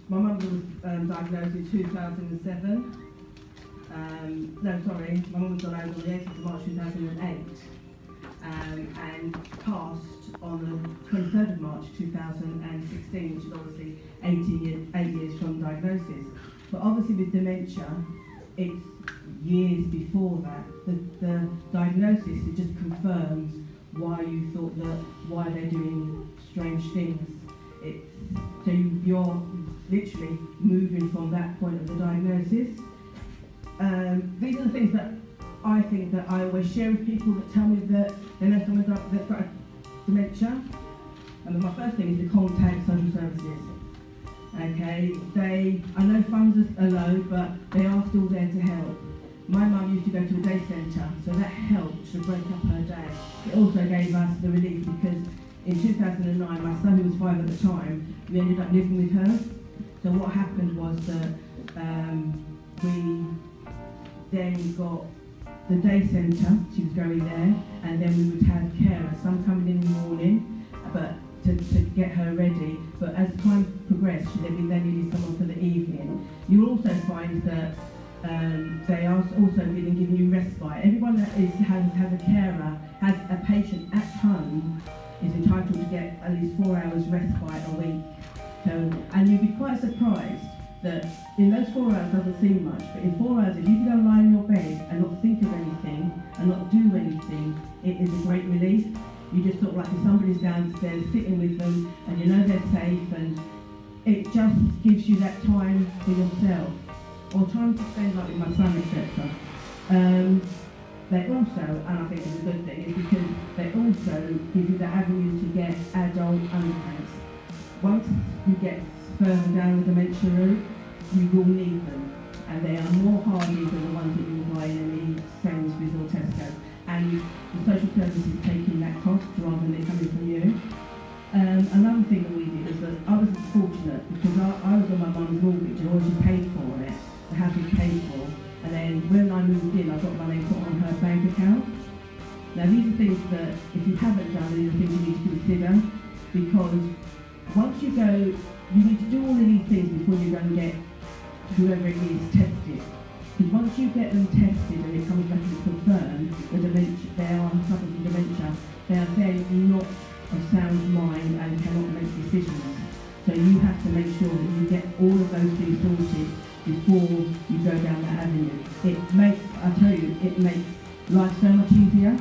my mum was diagnosed in 2007. My mum was diagnosed on the 8th of March 2008 and passed on the 23rd of March 2016, which is obviously 8 years from diagnosis. But obviously with dementia, it's years before that. The diagnosis, it just confirms why you thought that, why they're doing strange things. So you're literally moving from that point of the diagnosis. These are the things that I think that I always share with people that tell me that they know someone that's got dementia. And my first thing is to contact social services. Okay, I know funds are low, but they are still there to help. My mum used to go to a day centre, so that helped to break up her day. It also gave us the relief because in 2009, my son, who was 5 at the time, we ended up living with her. So what happened was that we then got the day centre, she was going there, and then we would have carers, some coming in the morning, but to get her ready. But as time progressed, they needed someone for the evening. You'll also find that they are also giving you respite. Everyone that has a carer, has a patient at home, is entitled to get at least 4 hours respite a week. So, and you'd be quite surprised that in those 4 hours doesn't seem much, but in 4 hours, if you can go lie in your bed and not think of anything and not do anything, it is a great relief. You just sort of like if somebody's downstairs sitting with them and you know they're safe, and it just gives you that time for yourself or time to spend like with my son, etc. They also, and I think it's a good thing, is because they also give you the avenue to get adult underpants. Once you get further down the dementia route, you will need them, and they are more hardy than the ones that you will buy in any Sainsbury's or Tesco. And the social service is taking that cost rather than it coming from you. Another thing that we did is that I was fortunate because I was on my mum's mortgage and already paid for it. The house was paid for, and then when I moved in, I got my name put on her bank account. Now these are things that if you haven't done, these are things you need to consider, because once you go, you need to do all of these things before you go and get whoever it is tested. Because once you get them tested and it comes back and confirmed the dementia, they are suffering from dementia, they are then not of sound mind and cannot make decisions. So you have to make sure that you get all of those things sorted before you go down that avenue. It makes life so much easier,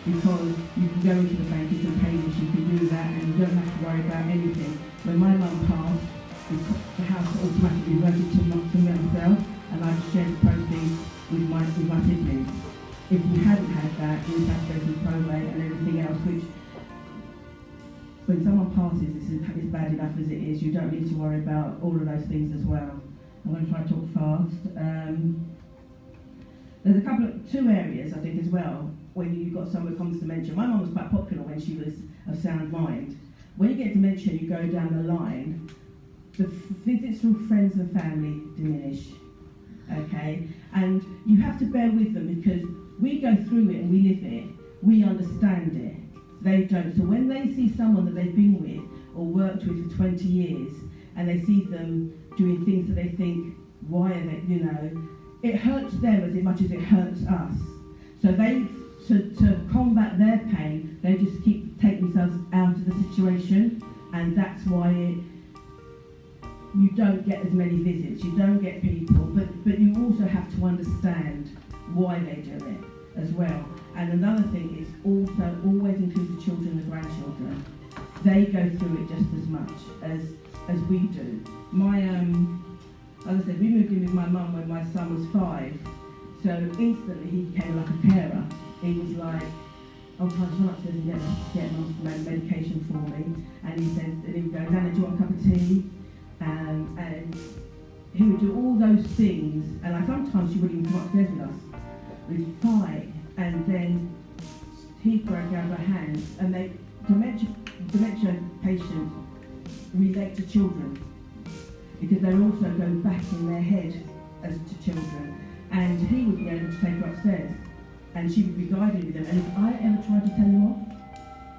because you can go into the bank, you can pay this, you can do that, and you don't have to worry about anything. When my mum passed, the house automatically reverted to myself, and I shared the proceeds with my siblings. If you hadn't had that, you would have to go through probate and everything else, which, when someone passes, it's bad enough as it is. You don't need to worry about all of those things as well. I'm going to try to talk fast. There's two areas, I think, as well, when you've got someone who comes to dementia. My mum was quite popular when she was of sound mind. When you get dementia, you go down the line, the visits from friends and family diminish, okay? And you have to bear with them, because we go through it and we live it, we understand it. They don't. So when they see someone that they've been with or worked with for 20 years, and they see them doing things that they think, why are they, it hurts them as much as it hurts us. So to combat their pain, they just take themselves out of the situation, and that's why you don't get as many visits, you don't get people, but you also have to understand why they do it as well. And another thing is also always include the children and grandchildren. They go through it just as much as we do. As I said, we moved in with my mum when my son was 5, so instantly he became like a carer. He was like, I'm trying to run upstairs and get mum's medication for me, and he would go, Nana, do you want a cup of tea? And he would do all those things, and sometimes she wouldn't even come upstairs with us. We'd fight, and then he'd break out of her hands, and dementia patients relate to children, because they also go back in their head as to children, and he would be able to take her upstairs, and she would be guided with them. And if I ever tried to tell him off,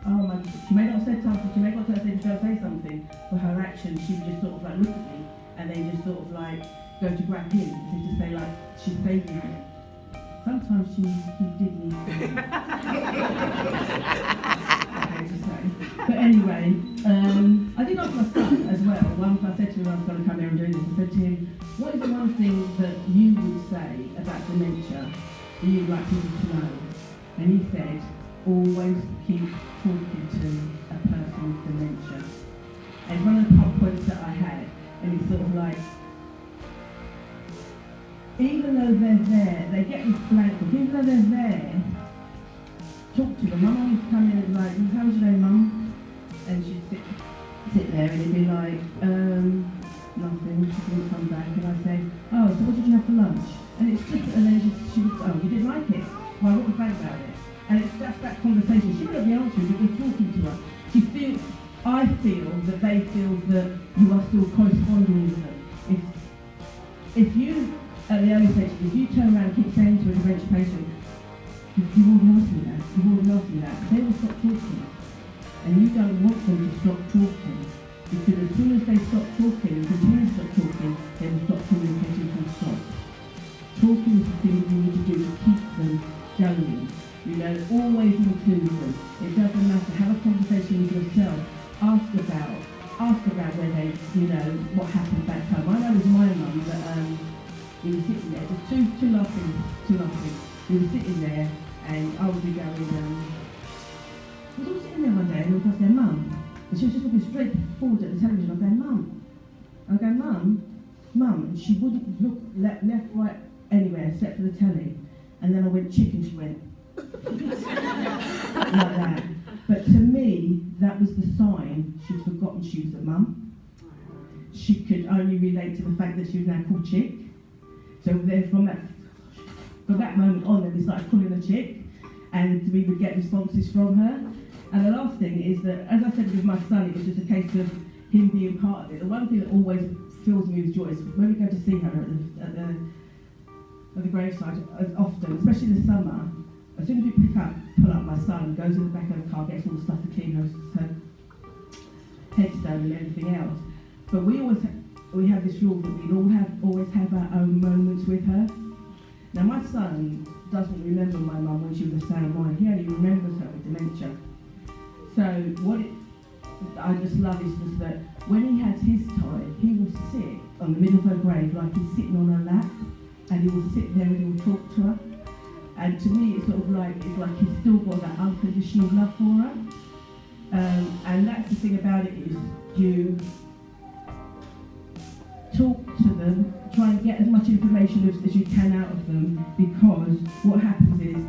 oh my, she may not have said something, she may not have said she was going to say something, for her actions she would just sort of like look at me and they just sort of like go to grab him to just say like she's saving him. Sometimes he did need to. Okay to say. But anyway, I did ask my son as well. Once I said to him I was going to come here and do this, I said to him, what is the one thing that you would say about dementia that you'd like people to know? And he said, always keep talking to a person with dementia. And one of the top points that I had, and it's sort of like, even though they're there, they get this blank book, even though they're there, talk to them. My mum used to come in and be like, how was your day, mum? And she'd sit there and it'd be like, nothing, she didn't come back. And I'd say, oh, so what did you have for lunch? And it's just, and then she would, oh, you didn't like it? Well, what was bad about it? And it's just that conversation. She wouldn't be answering, but you're talking to her. I feel that they feel that you are still corresponding with them. If you, at the early stage, if you turn around and keep saying to a dementia patient, you already asked me that, you've already asked me that, they will stop talking. And you don't want them to stop talking. Because as soon as they stop talking and continue to stop talking, they will stop communicating full stop. Talking is the thing you need to do to keep them going. You know, always include them. It doesn't matter. Have a conversation with yourself. Ask about where they, you know, what happened back home. I know with my mum that we were sitting there, just two laughing. We were sitting there, and I would be going, we was all sitting there one day, and we was going, Mum, and she was just looking straight forward at the television. I'm going, Mum, and she wouldn't look left, right, anywhere except for the telly. And then I went chicken, she went like that. But to me, that was the sign she'd forgotten she was a mum. She could only relate to the fact that she was now called Chick. So then from that moment on, then we started calling her Chick, and we would get responses from her. And the last thing is that, as I said with my son, it was just a case of him being part of it. The one thing that always fills me with joy is when we go to see her at the graveside, often, especially in the summer, as soon as we pull up my son, goes in the back of the car, gets all the stuff to clean her headstone and everything else. But we have this rule that we always have our own moments with her. Now my son doesn't remember my mum when she was a sound mind. He only remembers her with dementia. So I just love is just that when he has his time, he will sit on the middle of her grave like he's sitting on her lap, and he will sit there and he will talk to her. And to me, it's sort of like he's still got that unconditional love for her. And that's the thing about it is you talk to them, try and get as much information as you can out of them, because what happens is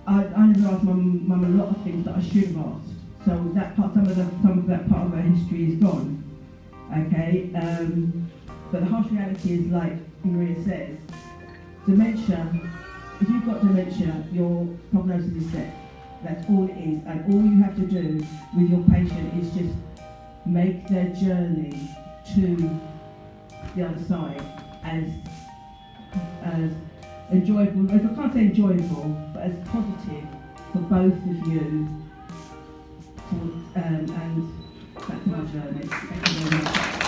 I never asked my mum a lot of things that I should have asked. So that part, some of that part of her history is gone. Okay, but the harsh reality is, like Maria says, dementia. If you've got dementia, your prognosis is death. That's all it is, and all you have to do with your patient is just make their journey to the other side as enjoyable, I can't say enjoyable, but as positive for both of you, and that's my journey. Thank you very much.